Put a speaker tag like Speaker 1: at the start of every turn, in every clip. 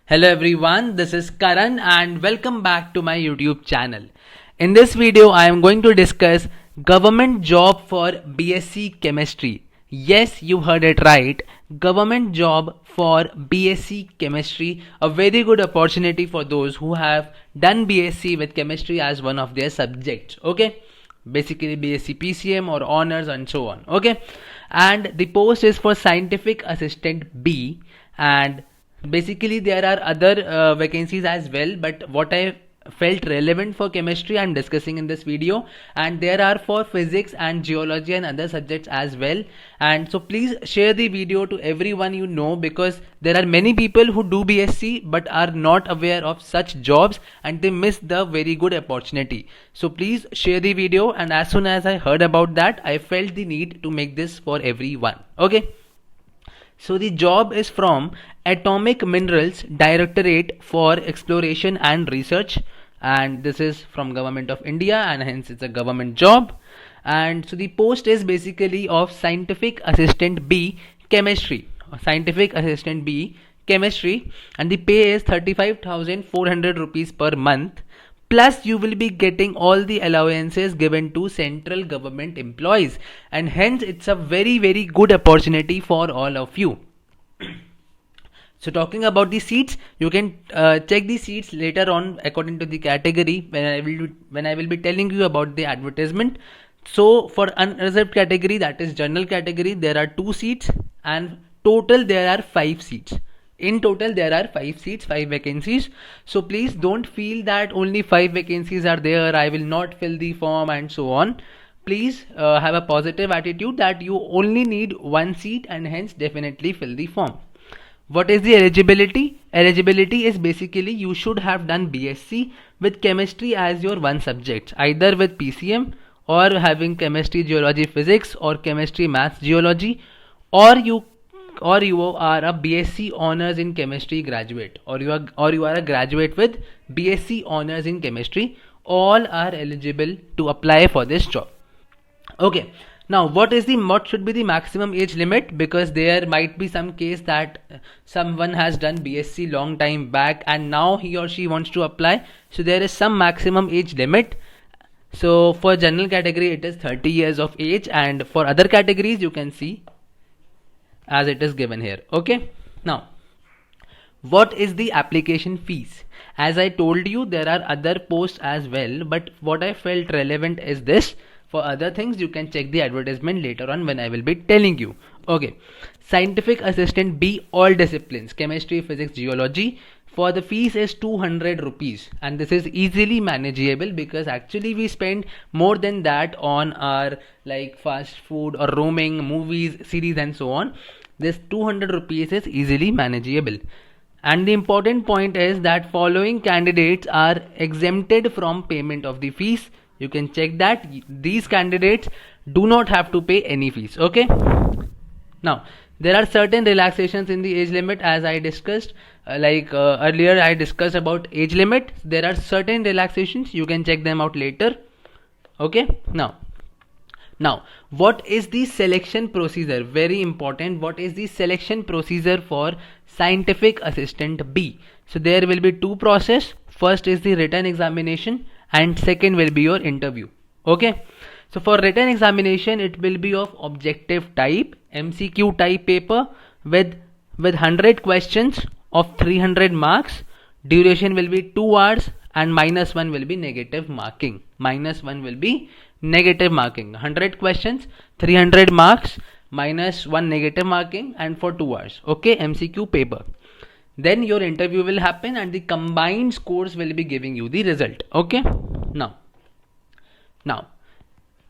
Speaker 1: Hello everyone, this is Karan and welcome back to my YouTube channel. In this video, I am going to discuss government job for BSc Chemistry. Yes, you heard it right. Government job for BSc Chemistry, a very good opportunity for those who have done BSc with chemistry as one of their subjects. Okay, basically BSc PCM or honors and so on. Okay, and the post is for scientific assistant B, and basically there are other vacancies as well, but what I felt relevant for chemistry I'm discussing in this video, and there are for physics and geology and other subjects as well. And so please share the video to everyone you know, because there are many people who do BSc but are not aware of such jobs and they miss the very good opportunity. So please share the video, and as soon as I heard about that, I felt the need to make this for everyone. Okay, so the job is from Atomic Minerals Directorate for Exploration and Research, and this is from Government of India, and hence it's a government job. And so the post is basically of Scientific Assistant B Chemistry, Scientific Assistant B Chemistry, and the pay is 35,400 rupees per month. Plus, you will be getting all the allowances given to central government employees, and hence it's a very good opportunity for all of you. So talking about the seats, you can check the seats later on according to the category when I will be telling you about the advertisement. So for unreserved category, that is general category, there are 2 seats, and total there are 5 seats. In total there are 5 seats, 5 vacancies. So please don't feel that only 5 vacancies are there, I will not fill the form and so on. Please have a positive attitude that you only need 1 seat, and hence definitely fill the form. What is the eligibility? Eligibility is basically you should have done BSc with chemistry as your one subject, either with PCM or having chemistry, geology, physics, or chemistry, maths, geology, or you are a BSc honors in chemistry graduate, or you are a graduate with BSc honors in chemistry. All are eligible to apply for this job. Okay, now what should be the maximum age limit? Because there might be some case that someone has done BSc long time back and now he or she wants to apply, so there is some maximum age limit. So for general category it is 30 years of age, and for other categories you can see as it is given here. Okay, now what is the application fees? As I told you, there are other posts as well, but what I felt relevant is this. For other things you can check the advertisement later on when I will be telling you. Okay, scientific assistant B, all disciplines, chemistry, physics, geology. For the fees is 200 rupees, and this is easily manageable because actually we spend more than that on our like fast food or roaming, movies, series and so on. This 200 rupees is easily manageable. And the important point is that following candidates are exempted from payment of the fees. You can check that these candidates do not have to pay any fees. Okay, now there are certain relaxations in the age limit, as I discussed earlier I discussed about age limit. There are certain relaxations, you can check them out later. Okay, now what is the selection procedure? Very important, what is the selection procedure for scientific assistant B? So there will be 2 process. First is the written examination and second will be your interview. Okay, so for written examination it will be of objective type, MCQ type paper with 100 questions of 300 marks. Duration will be 2 hours and -1 will be negative marking. -1 will be negative marking. 100 questions, 300 marks, -1 negative marking, and for 2 hours. Okay, MCQ paper. Then your interview will happen and the combined scores will be giving you the result. Okay, now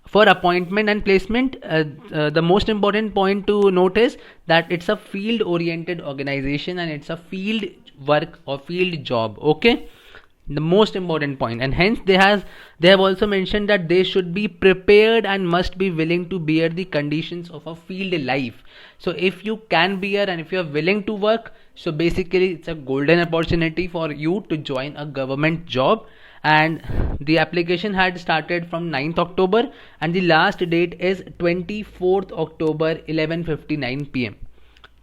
Speaker 1: for appointment and placement, the most important point to note is that it's a field oriented organization and it's a field work or field job. Okay, the most important point, and hence they have also mentioned that they should be prepared and must be willing to bear the conditions of a field life. So if you can bear and if you are willing to work, so basically it's a golden opportunity for you to join a government job. And the application had started from 9th October and the last date is 24th October 11:59 p.m.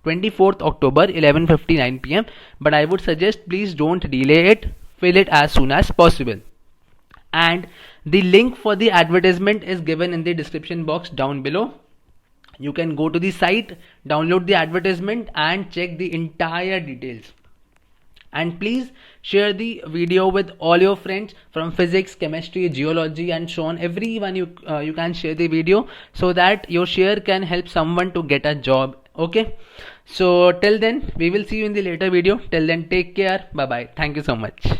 Speaker 1: 24th October 11:59 p.m. But I would suggest please don't delay it. Fill it as soon as possible. And the link for the advertisement is given in the description box down below. You can go to the site, download the advertisement and check the entire details. And please share the video with all your friends from physics, chemistry, geology and so on. Everyone you can share the video so that your share can help someone to get a job. Okay, so till then we will see you in the later video. Till then, take care. Bye bye. Thank you so much.